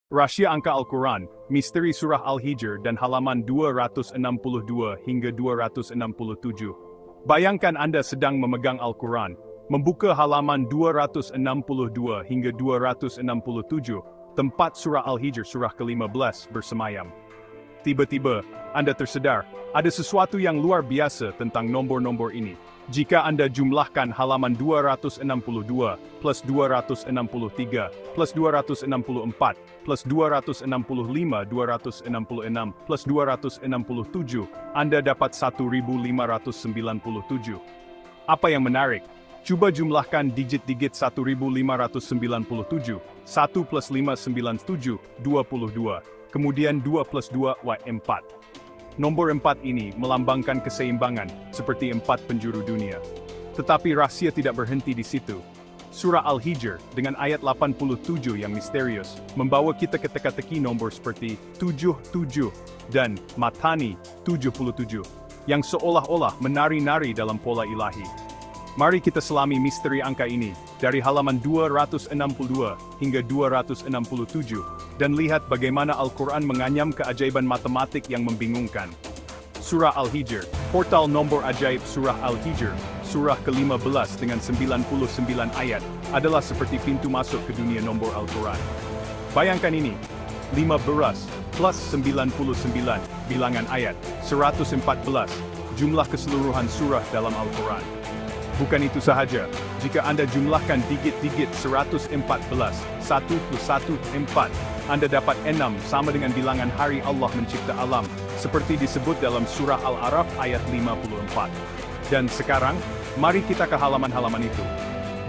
Rahasia Angka Al-Quran, Misteri Surah Al-Hijr dan halaman 262 hingga 267. Bayangkan Anda sedang memegang Al-Quran, membuka halaman 262 hingga 267, tempat Surah Al-Hijr surah ke-15 bersemayam. Tiba-tiba, Anda tersedar, ada sesuatu yang luar biasa tentang nombor-nombor ini. Jika Anda jumlahkan halaman 262, plus 263, plus 264, plus 265, 266, plus 267, Anda dapat 1597. Apa yang menarik? Coba jumlahkan digit-digit 1597, 1 plus 597, 22, kemudian 2 plus 2, 4. Nomor 4 ini melambangkan keseimbangan, seperti 4 penjuru dunia. Tetapi rahasia tidak berhenti di situ. Surah Al-Hijr, dengan ayat 87 yang misterius, membawa kita ke teka-teki nomor seperti 77 dan Matani 77, yang seolah-olah menari-nari dalam pola ilahi. Mari kita selami misteri angka ini, dari halaman 262 hingga 267, dan lihat bagaimana Al-Quran menganyam keajaiban matematik yang membingungkan. Surah Al-Hijr, portal nomor ajaib Surah Al-Hijr, surah ke-15 dengan 99 ayat, adalah seperti pintu masuk ke dunia nombor Al-Quran. Bayangkan ini, 15 plus 99, bilangan ayat, 114, jumlah keseluruhan surah dalam Al-Quran. Bukan itu sahaja, jika Anda jumlahkan digit-digit 114, 1 plus 1, 4, Anda dapat 6 sama dengan bilangan hari Allah mencipta alam, seperti disebut dalam surah Al-A'raf ayat 54. Dan sekarang, mari kita ke halaman-halaman itu.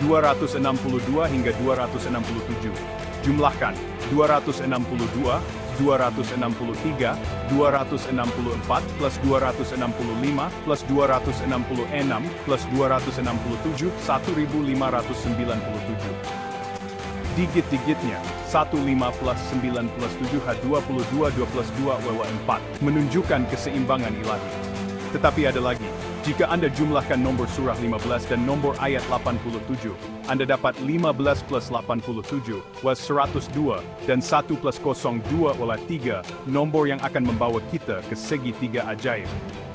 262 hingga 267. Jumlahkan, 262, 263, 264, plus 265, plus 266, plus 267, 1597. Digit-digitnya, 15 plus 9 plus 7 22, 2 plus 2 4, menunjukkan keseimbangan ilahi. Tetapi ada lagi, jika Anda jumlahkan nomor surah 15 dan nomor ayat 87, Anda dapat 15 plus 87, was 102, dan 1 plus 02 oleh 3, nomor yang akan membawa kita ke segitiga ajaib.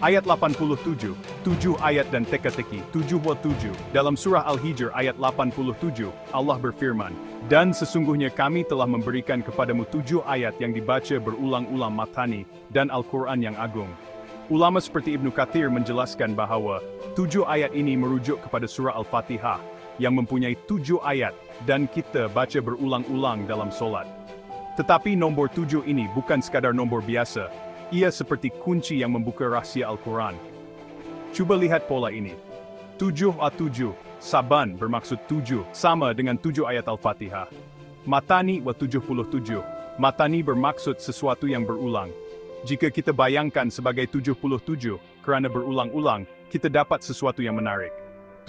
Ayat 87, 7 ayat dan teka-teki, 7 dalam surah Al-Hijr ayat 87, Allah berfirman, dan sesungguhnya kami telah memberikan kepadamu 7 ayat yang dibaca berulang-ulang matani, dan Al-Quran yang agung. Ulama seperti Ibnu Katsir menjelaskan bahwa 7 ayat ini merujuk kepada surah Al-Fatihah, yang mempunyai 7 ayat, dan kita baca berulang-ulang dalam solat. Tetapi nombor 7 ini bukan sekadar nombor biasa, ia seperti kunci yang membuka rahasia Al-Quran. Coba lihat pola ini. 7 Saban bermaksud 7, sama dengan 7 ayat Al-Fatihah. Matani 77, Matani bermaksud sesuatu yang berulang. Jika kita bayangkan sebagai 77, kerana berulang-ulang, kita dapat sesuatu yang menarik.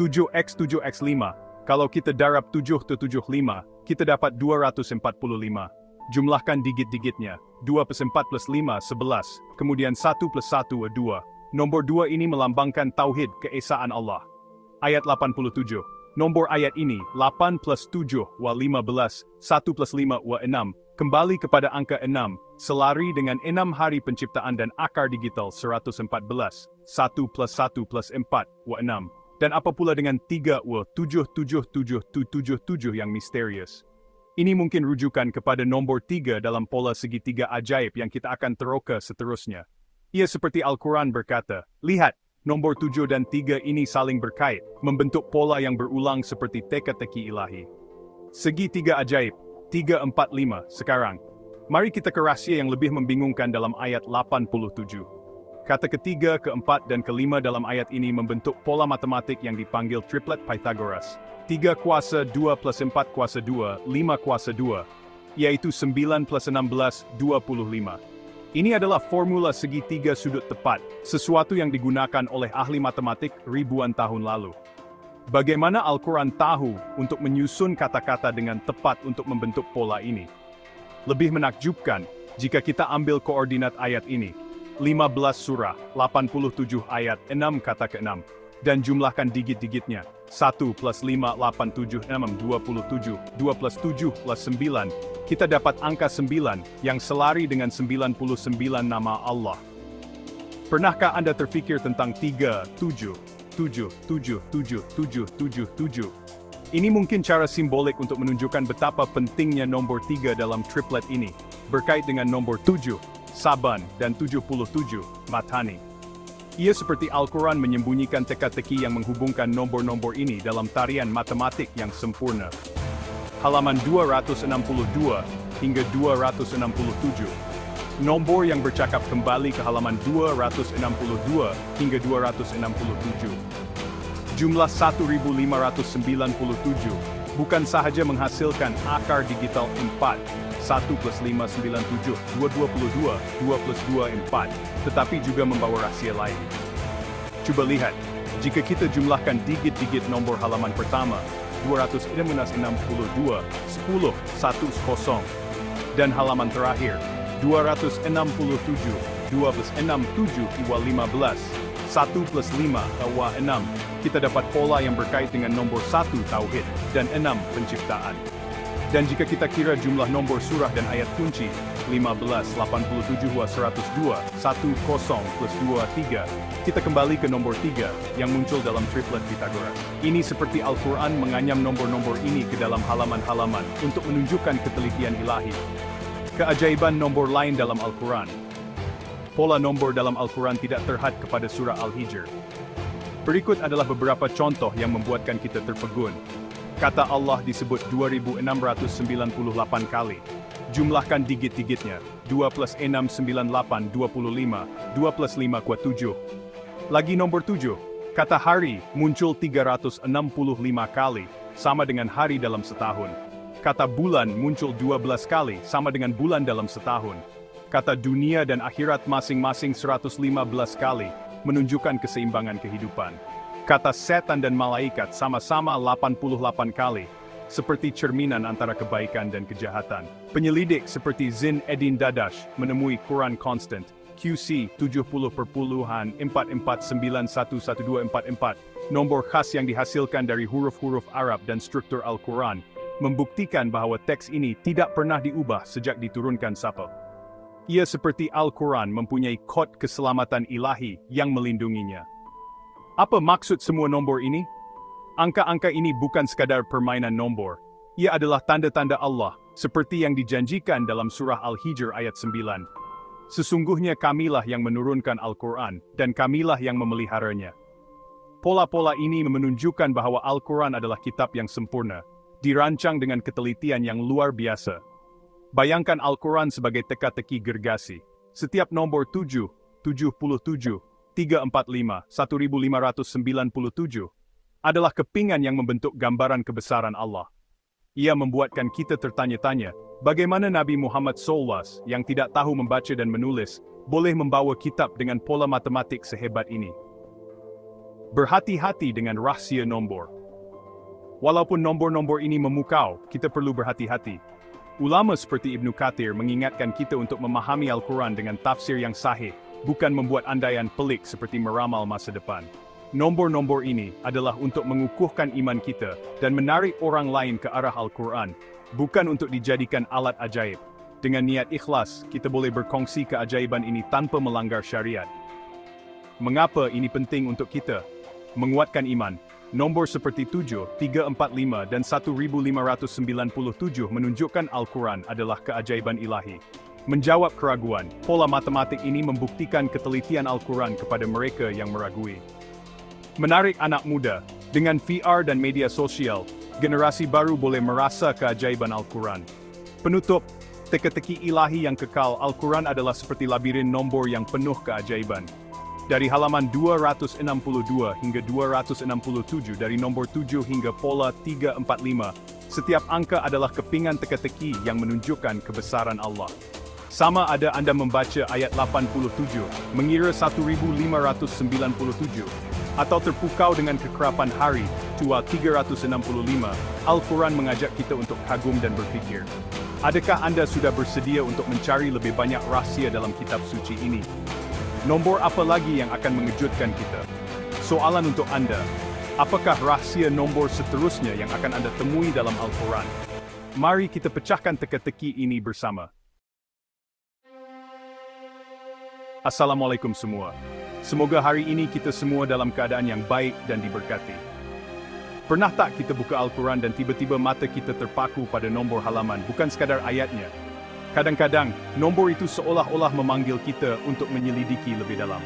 7x 5, kalau kita darab 7 ke 75, kita dapat 245. Jumlahkan digit-digitnya, 2 plus 4 plus 5, 11, kemudian 1 plus 1, 2. Nomor 2 ini melambangkan tauhid keesaan Allah. Ayat 87, nomor ayat ini, 8 plus 7, 15, 1 plus 5, 6, kembali kepada angka 6, selari dengan 6 hari penciptaan dan akar digital 114, 1 plus 1 plus 4, 6. Dan apa pula dengan 3, 7 yang misterius. Ini mungkin rujukan kepada nombor 3 dalam pola segitiga ajaib yang kita akan teroka seterusnya. Ia seperti Al-Quran berkata, lihat, nombor 7 dan 3 ini saling berkait, membentuk pola yang berulang seperti teka-teki ilahi. Segitiga ajaib, 3, 4, 5, sekarang. Mari kita ke rahasia yang lebih membingungkan dalam ayat 87. Kata ketiga, keempat, dan kelima dalam ayat ini membentuk pola matematik yang dipanggil triplet Pythagoras. 3 kuasa 2 plus 4 kuasa 2, 5 kuasa 2, yaitu 9 plus 16, 25. Ini adalah formula segitiga sudut tepat, sesuatu yang digunakan oleh ahli matematik ribuan tahun lalu. Bagaimana Al-Quran tahu untuk menyusun kata-kata dengan tepat untuk membentuk pola ini? Lebih menakjubkan, jika kita ambil koordinat ayat ini, 15 surah, 87 ayat, 6 kata ke-6, dan jumlahkan digit-digitnya, 1 plus 5, 8, 7, 6, 27. 2 plus 7 plus 9. Kita dapat angka 9, yang selari dengan 99 nama Allah. Pernahkah Anda terfikir tentang 3, 7, 7, 7, 7, 7, 7, 7? Ini mungkin cara simbolik untuk menunjukkan betapa pentingnya nomor 3 dalam triplet ini, berkait dengan nomor 7, Saban, dan 77, Matani. Ia seperti Al-Quran menyembunyikan teka-teki yang menghubungkan nomor-nomor ini dalam tarian matematik yang sempurna. Halaman 262 hingga 267. Nomor yang bercakap kembali ke halaman 262 hingga 267. Jumlah 1597 bukan sahaja menghasilkan akar digital 4, 1 plus 5, 97, 2, 22, 2 plus 2, 4, tetapi juga membawa rahasia lain. Coba lihat, jika kita jumlahkan digit-digit nomor halaman pertama, 262, 10, 10, dan halaman terakhir, 267, 2 plus 6, 7, 15, 1 plus 5, 6, kita dapat pola yang berkait dengan nomor 1 Tauhid, dan 6 penciptaan. Dan jika kita kira jumlah nomor surah dan ayat kunci, 15, 87, 102, 10 plus 2, 3, kita kembali ke nomor 3, yang muncul dalam triplet Pythagoras. Ini seperti Al-Quran menganyam nomor-nomor ini ke dalam halaman-halaman untuk menunjukkan ketelitian ilahi. Keajaiban nomor lain dalam Al-Quran. Pola nomor dalam Al-Quran tidak terhad kepada surah Al-Hijr. Berikut adalah beberapa contoh yang membuatkan kita terpegun. Kata Allah disebut 2698 kali. Jumlahkan digit-digitnya. 2 plus 6, 98, 25. 2 plus 5 kuat 7. Lagi nomor 7. Kata hari muncul 365 kali, sama dengan hari dalam setahun. Kata bulan muncul 12 kali, sama dengan bulan dalam setahun. Kata dunia dan akhirat masing-masing 115 kali, menunjukkan keseimbangan kehidupan. Kata setan dan malaikat sama-sama 88 kali, seperti cerminan antara kebaikan dan kejahatan. Penyelidik seperti Zin Edin Dadash menemui Quran Constant, QC 70.44911244, nomor khas yang dihasilkan dari huruf-huruf Arab dan struktur Al-Quran, membuktikan bahwa teks ini tidak pernah diubah sejak diturunkan Sapa. Ia seperti Al-Quran mempunyai kod keselamatan ilahi yang melindunginya. Apa maksud semua nombor ini? Angka-angka ini bukan sekadar permainan nombor. Ia adalah tanda-tanda Allah, seperti yang dijanjikan dalam surah Al-Hijr ayat 9. Sesungguhnya kamilah yang menurunkan Al-Quran, dan kamilah yang memeliharanya. Pola-pola ini menunjukkan bahwa Al-Quran adalah kitab yang sempurna, dirancang dengan ketelitian yang luar biasa. Bayangkan Al-Quran sebagai teka-teki gergasi. Setiap nomor 7, 77, 345, 1597 adalah kepingan yang membentuk gambaran kebesaran Allah. Ia membuatkan kita tertanya-tanya, bagaimana Nabi Muhammad SAW yang tidak tahu membaca dan menulis, boleh membawa kitab dengan pola matematik sehebat ini. Berhati-hati dengan rahasia nombor. Walaupun nombor-nombor ini memukau, kita perlu berhati-hati. Ulama seperti Ibnu Katsir mengingatkan kita untuk memahami Al-Quran dengan tafsir yang sahih, bukan membuat andaian pelik seperti meramal masa depan. Nombor-nombor ini adalah untuk mengukuhkan iman kita dan menarik orang lain ke arah Al-Quran, bukan untuk dijadikan alat ajaib. Dengan niat ikhlas, kita boleh berkongsi keajaiban ini tanpa melanggar syariat. Mengapa ini penting untuk kita? Menguatkan iman. Nombor seperti 7, 345 dan 1597 menunjukkan Al-Quran adalah keajaiban ilahi. Menjawab keraguan, pola matematik ini membuktikan ketelitian Al-Quran kepada mereka yang meragui. Menarik anak muda, dengan VR dan media sosial, generasi baru boleh merasa keajaiban Al-Quran. Penutup, teka-teki ilahi yang kekal Al-Quran adalah seperti labirin nombor yang penuh keajaiban. Dari halaman 262 hingga 267 dari nomor 7 hingga pola 345, setiap angka adalah kepingan teka-teki yang menunjukkan kebesaran Allah. Sama ada Anda membaca ayat 87, mengira 1597, atau terpukau dengan kekerapan hari, tua 365, Al-Quran mengajak kita untuk kagum dan berfikir. Adakah Anda sudah bersedia untuk mencari lebih banyak rahasia dalam kitab suci ini? Nombor apa lagi yang akan mengejutkan kita? Soalan untuk Anda. Apakah rahasia nombor seterusnya yang akan Anda temui dalam Al-Quran? Mari kita pecahkan teka-teki ini bersama. Assalamualaikum semua. Semoga hari ini kita semua dalam keadaan yang baik dan diberkati. Pernah tak kita buka Al-Quran dan tiba-tiba mata kita terpaku pada nombor halaman, bukan sekadar ayatnya? Kadang-kadang, nombor itu seolah-olah memanggil kita untuk menyelidiki lebih dalam.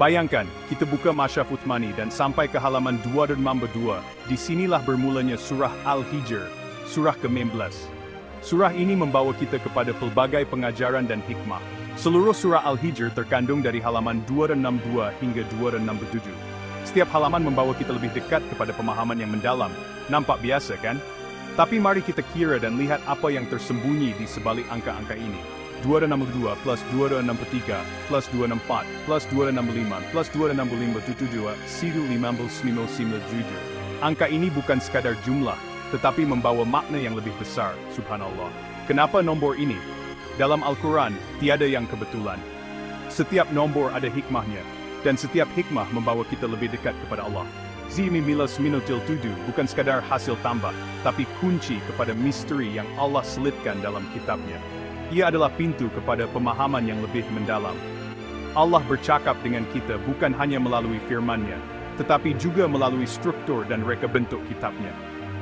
Bayangkan, kita buka Masyaf Uthmani dan sampai ke halaman 292, disinilah bermulanya surah Al-Hijr, surah ke-15. Surah ini membawa kita kepada pelbagai pengajaran dan hikmah. Seluruh surah Al-Hijr terkandung dari halaman 262 hingga 267. Setiap halaman membawa kita lebih dekat kepada pemahaman yang mendalam. Nampak biasa kan? Tapi mari kita kira dan lihat apa yang tersembunyi di sebalik angka-angka ini. 262 plus 263 plus 264 plus 265 plus 265 1597. Angka ini bukan sekadar jumlah, tetapi membawa makna yang lebih besar, subhanallah. Kenapa nombor ini? Dalam Al-Quran, tiada yang kebetulan. Setiap nombor ada hikmahnya, dan setiap hikmah membawa kita lebih dekat kepada Allah. Z-7 bukan sekadar hasil tambah, tapi kunci kepada misteri yang Allah selitkan dalam kitabnya. Ia adalah pintu kepada pemahaman yang lebih mendalam. Allah bercakap dengan kita bukan hanya melalui firman-Nya, tetapi juga melalui struktur dan reka bentuk kitabnya.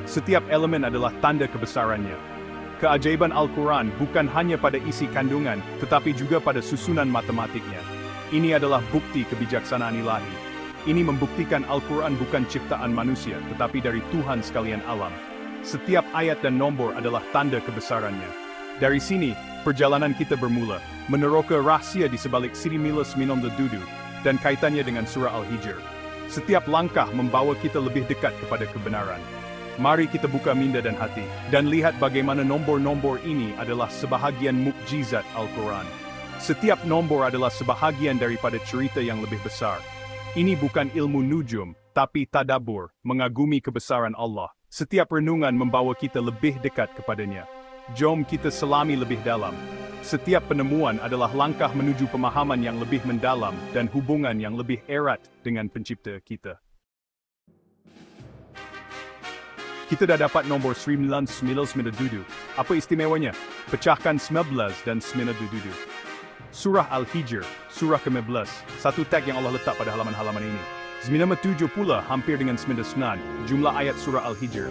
Setiap elemen adalah tanda kebesarannya. Keajaiban Al-Quran bukan hanya pada isi kandungan, tetapi juga pada susunan matematiknya. Ini adalah bukti kebijaksanaan ilahi. Ini membuktikan Al-Quran bukan ciptaan manusia, tetapi dari Tuhan sekalian alam. Setiap ayat dan nombor adalah tanda kebesarannya. Dari sini, perjalanan kita bermula, meneroka rahasia di sebalik 992 dan kaitannya dengan surah Al-Hijr. Setiap langkah membawa kita lebih dekat kepada kebenaran. Mari kita buka minda dan hati, dan lihat bagaimana nombor-nombor ini adalah sebahagian mukjizat Al-Quran. Setiap nombor adalah sebahagian daripada cerita yang lebih besar. Ini bukan ilmu nujum, tapi tadabur, mengagumi kebesaran Allah. Setiap renungan membawa kita lebih dekat kepadanya. Jom kita selami lebih dalam. Setiap penemuan adalah langkah menuju pemahaman yang lebih mendalam dan hubungan yang lebih erat dengan pencipta kita. Kita dah dapat nombor 997. Apa istimewanya? Pecahkan 19 dan 97. Surah Al-Hijr, surah ke-15, satu tag yang Allah letak pada halaman-halaman ini. 97 pula hampir dengan 99, jumlah ayat surah Al-Hijr.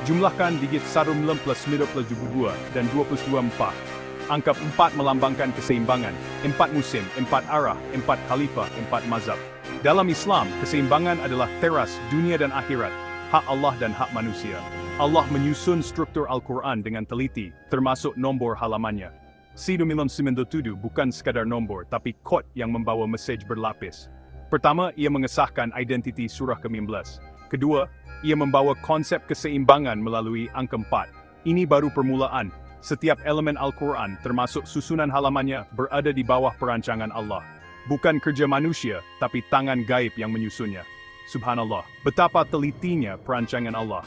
Jumlahkan digit 19 plus 92 dan 22 4. Angka 4 melambangkan keseimbangan, 4 musim, 4 arah, 4 khalifah, 4 mazhab. Dalam Islam, keseimbangan adalah teras dunia dan akhirat, hak Allah dan hak manusia. Allah menyusun struktur Al-Quran dengan teliti, termasuk nombor halamannya. 997 bukan sekadar nombor, tapi kod yang membawa mesej berlapis. Pertama, ia mengesahkan identiti surah ke-15. Kedua, ia membawa konsep keseimbangan melalui angka 4. Ini baru permulaan. Setiap elemen Al-Quran, termasuk susunan halamannya, berada di bawah perancangan Allah. Bukan kerja manusia, tapi tangan gaib yang menyusunnya. Subhanallah, betapa telitinya perancangan Allah.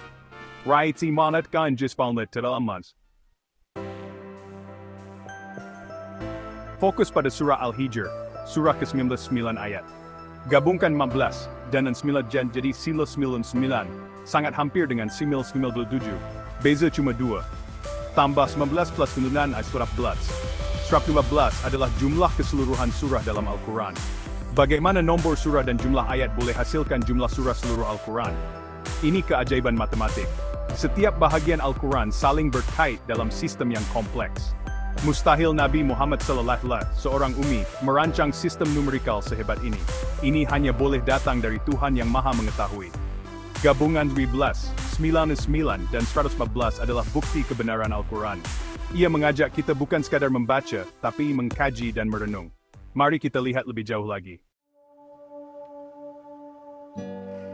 Raiti manatkan jispalnet terlamans. Fokus pada surah Al-Hijr, surah ke-99 ayat. Gabungkan 15 dan 9 jadi 99, sangat hampir dengan 997. Beza cuma 2. Tambah 19 plus 9 adalah surah 11. Surah 15 adalah jumlah keseluruhan surah dalam Al-Quran. Bagaimana nombor surah dan jumlah ayat boleh hasilkan jumlah surah seluruh Al-Quran? Ini keajaiban matematik. Setiap bahagian Al-Quran saling berkait dalam sistem yang kompleks. Mustahil Nabi Muhammad SAW, seorang ummi, merancang sistem numerikal sehebat ini. Ini hanya boleh datang dari Tuhan yang Maha Mengetahui. Gabungan 12, 99, dan 114 adalah bukti kebenaran Al-Quran. Ia mengajak kita bukan sekadar membaca, tapi mengkaji dan merenung. Mari kita lihat lebih jauh lagi.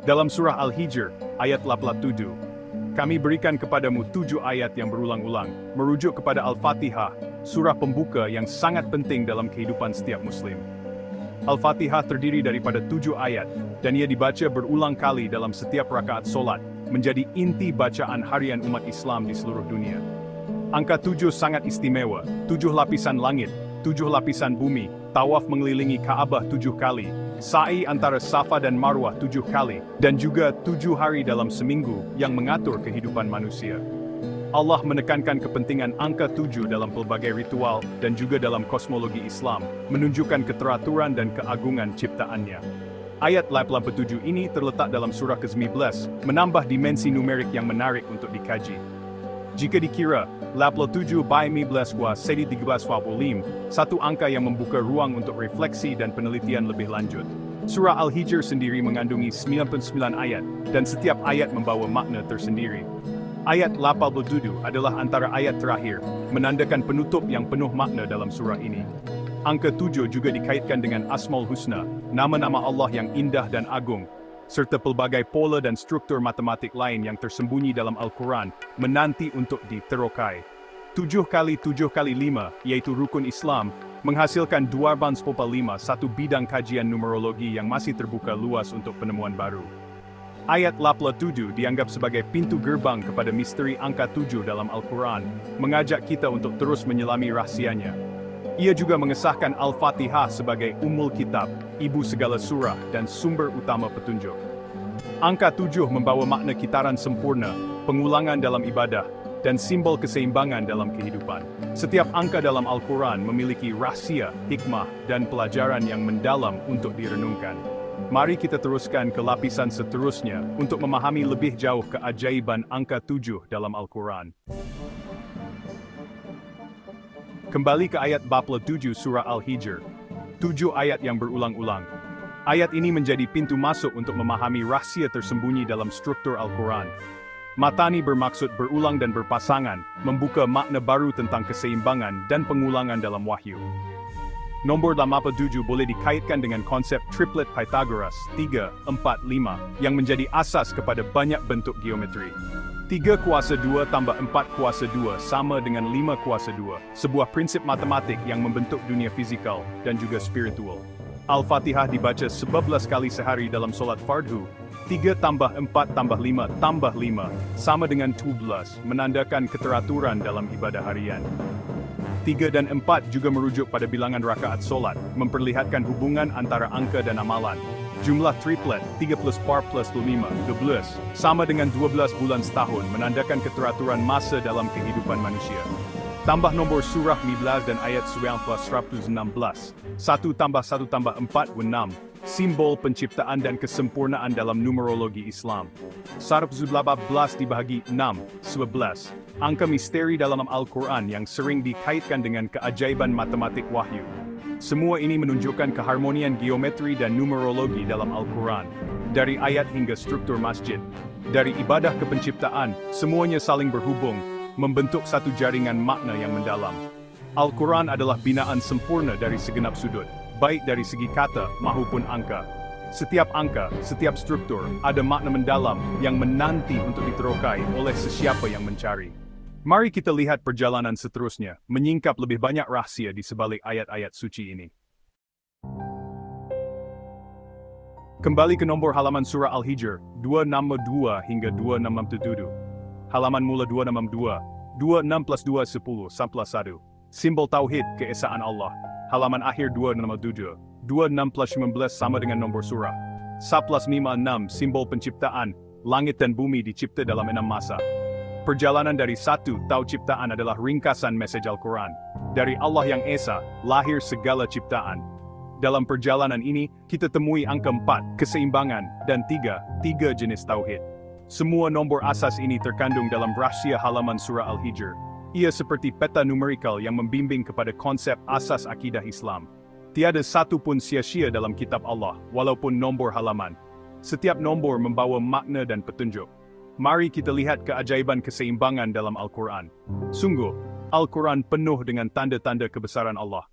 Dalam surah Al-Hijr, ayat 87, kami berikan kepadamu 7 ayat yang berulang-ulang, merujuk kepada Al-Fatihah, surah pembuka yang sangat penting dalam kehidupan setiap Muslim. Al-Fatihah terdiri daripada 7 ayat, dan ia dibaca berulang kali dalam setiap rakaat solat, menjadi inti bacaan harian umat Islam di seluruh dunia. Angka 7 sangat istimewa, 7 lapisan langit, 7 lapisan bumi, tawaf mengelilingi Ka'bah 7 kali, sa'i antara Safa dan Marwah 7 kali, dan juga 7 hari dalam seminggu yang mengatur kehidupan manusia. Allah menekankan kepentingan angka 7 dalam pelbagai ritual dan juga dalam kosmologi Islam, menunjukkan keteraturan dan keagungan ciptaannya. Ayat 87 ini terletak dalam surah ke-19, menambah dimensi numerik yang menarik untuk dikaji. Jika dikira, 87 by 19 sedi 13 satu angka yang membuka ruang untuk refleksi dan penelitian lebih lanjut. Surah Al-Hijr sendiri mengandungi 99 ayat, dan setiap ayat membawa makna tersendiri. Ayat 87 adalah antara ayat terakhir, menandakan penutup yang penuh makna dalam surah ini. Angka 7 juga dikaitkan dengan Asmaul Husna, nama-nama Allah yang indah dan agung, serta pelbagai pola dan struktur matematik lain yang tersembunyi dalam Al-Quran, menanti untuk diterokai. 7 kali 7 kali 5, yaitu rukun Islam, menghasilkan 2/5, satu bidang kajian numerologi yang masih terbuka luas untuk penemuan baru. Ayat 87 dianggap sebagai pintu gerbang kepada misteri angka 7 dalam Al-Quran, mengajak kita untuk terus menyelami rahasianya. Ia juga mengesahkan Al-Fatihah sebagai Ummul Kitab, ibu segala surah dan sumber utama petunjuk. Angka 7 membawa makna kitaran sempurna, pengulangan dalam ibadah, dan simbol keseimbangan dalam kehidupan. Setiap angka dalam Al-Quran memiliki rahasia, hikmah, dan pelajaran yang mendalam untuk direnungkan. Mari kita teruskan ke lapisan seterusnya untuk memahami lebih jauh keajaiban angka 7 dalam Al-Quran. Kembali ke ayat 87 surah Al-Hijr. 7 ayat yang berulang-ulang. Ayat ini menjadi pintu masuk untuk memahami rahasia tersembunyi dalam struktur Al-Quran. Matani bermaksud berulang dan berpasangan, membuka makna baru tentang keseimbangan dan pengulangan dalam wahyu. Nombor 87 boleh dikaitkan dengan konsep triplet Pythagoras, 3, 4, 5, yang menjadi asas kepada banyak bentuk geometri. 3 kuasa 2 tambah 4 kuasa 2 sama dengan 5 kuasa 2, sebuah prinsip matematik yang membentuk dunia fizikal dan juga spiritual. Al-Fatihah dibaca 11 kali sehari dalam solat fardhu. 3 tambah 4 tambah 5 tambah 5 sama dengan 12, menandakan keteraturan dalam ibadah harian. 3 dan 4 juga merujuk pada bilangan rakaat solat, memperlihatkan hubungan antara angka dan amalan. Jumlah triplet, 3 plus 4 plus 5, 12, sama dengan 12 bulan setahun, menandakan keteraturan masa dalam kehidupan manusia. Tambah nombor surah 19 dan ayat 116. 1 tambah 1 tambah 4, 6. Simbol penciptaan dan kesempurnaan dalam numerologi Islam. 118 dibahagi 6, 11. Angka misteri dalam Al-Quran yang sering dikaitkan dengan keajaiban matematik wahyu. Semua ini menunjukkan keharmonian geometri dan numerologi dalam Al-Quran. Dari ayat hingga struktur masjid. Dari ibadah ke penciptaan, semuanya saling berhubung, membentuk satu jaringan makna yang mendalam. Al-Quran adalah binaan sempurna dari segenap sudut, baik dari segi kata maupun angka. Setiap angka, setiap struktur, ada makna mendalam yang menanti untuk diterokai oleh sesiapa yang mencari. Mari kita lihat perjalanan seterusnya, menyingkap lebih banyak rahasia di sebalik ayat-ayat suci ini. Kembali ke nombor halaman surah Al-Hijr, 262 hingga 267. Halaman mula 262, 26 plus 2, 10, sampai 1. Simbol Tauhid, keesaan Allah. Halaman akhir 267, 26 plus 19 sama dengan nombor surah. 1 plus 5, 6, simbol penciptaan, langit dan bumi dicipta dalam 6 masa. Perjalanan dari 1 tahu ciptaan adalah ringkasan mesej Al-Quran. Dari Allah yang Esa, lahir segala ciptaan. Dalam perjalanan ini, kita temui angka 4, keseimbangan, dan 3 jenis tauhid. Semua nombor asas ini terkandung dalam rahasia halaman surah Al-Hijr. Ia seperti peta numerikal yang membimbing kepada konsep asas akidah Islam. Tiada satu pun sia-sia dalam kitab Allah, walaupun nombor halaman. Setiap nombor membawa makna dan petunjuk. Mari kita lihat keajaiban keseimbangan dalam Al-Quran. Sungguh, Al-Quran penuh dengan tanda-tanda kebesaran Allah.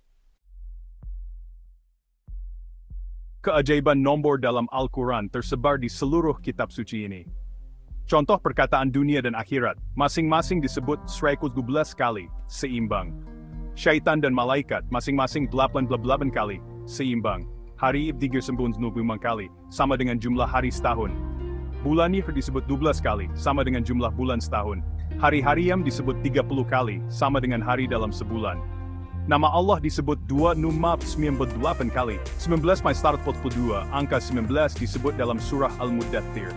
Keajaiban nombor dalam Al-Quran tersebar di seluruh kitab suci ini. Contoh perkataan dunia dan akhirat, masing-masing disebut 112 kali, seimbang. Syaitan dan malaikat, masing-masing 88 kali, seimbang. Hari 395 kali, sama dengan jumlah hari setahun. Bulan Nihr disebut 12 kali, sama dengan jumlah bulan setahun. Hari Hariam disebut 30 kali, sama dengan hari dalam sebulan. Nama Allah disebut 298 kali. 19 Mai 142, angka 19 disebut dalam surah Al-Muddathir.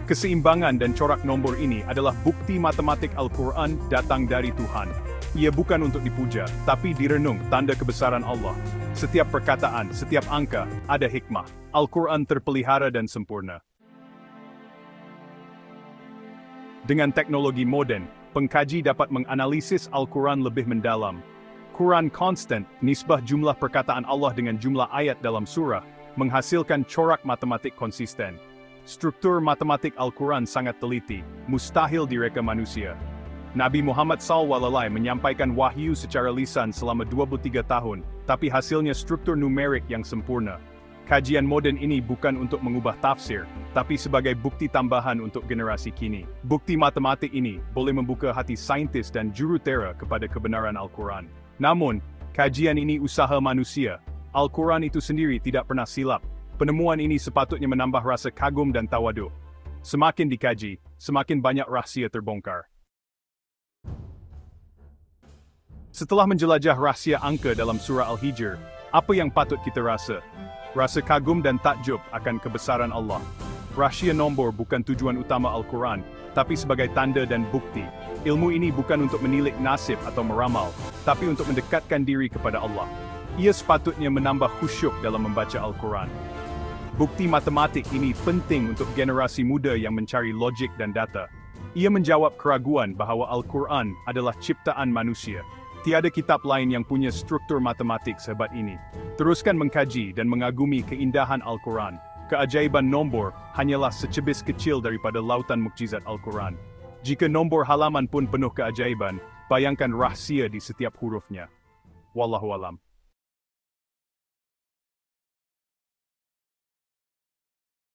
Keseimbangan dan corak nombor ini adalah bukti matematik Al-Quran datang dari Tuhan. Ia bukan untuk dipuja, tapi direnung tanda kebesaran Allah. Setiap perkataan, setiap angka, ada hikmah. Al-Quran terpelihara dan sempurna. Dengan teknologi moden, pengkaji dapat menganalisis Al-Quran lebih mendalam. Quran Constant, nisbah jumlah perkataan Allah dengan jumlah ayat dalam surah, menghasilkan corak matematik konsisten. Struktur matematik Al-Quran sangat teliti, mustahil direka manusia. Nabi Muhammad SAW menyampaikan wahyu secara lisan selama 23 tahun, tapi hasilnya struktur numerik yang sempurna. Kajian moden ini bukan untuk mengubah tafsir, tapi sebagai bukti tambahan untuk generasi kini. Bukti matematik ini boleh membuka hati saintis dan jurutera kepada kebenaran Al-Quran. Namun, kajian ini usaha manusia. Al-Quran itu sendiri tidak pernah silap. Penemuan ini sepatutnya menambah rasa kagum dan tawaduk. Semakin dikaji, semakin banyak rahasia terbongkar. Setelah menjelajah rahasia angka dalam surah Al-Hijr, apa yang patut kita rasa? Rasa kagum dan takjub akan kebesaran Allah. Rahasia nombor bukan tujuan utama Al-Quran, tapi sebagai tanda dan bukti. Ilmu ini bukan untuk menilik nasib atau meramal, tapi untuk mendekatkan diri kepada Allah. Ia sepatutnya menambah khusyuk dalam membaca Al-Quran. Bukti matematik ini penting untuk generasi muda yang mencari logik dan data. Ia menjawab keraguan bahawa Al-Quran adalah ciptaan manusia. Tiada kitab lain yang punya struktur matematik sehebat ini. Teruskan mengkaji dan mengagumi keindahan Al-Quran. Keajaiban nombor hanyalah secebis kecil daripada lautan mukjizat Al-Quran. Jika nombor halaman pun penuh keajaiban, bayangkan rahsia di setiap hurufnya. Wallahualam.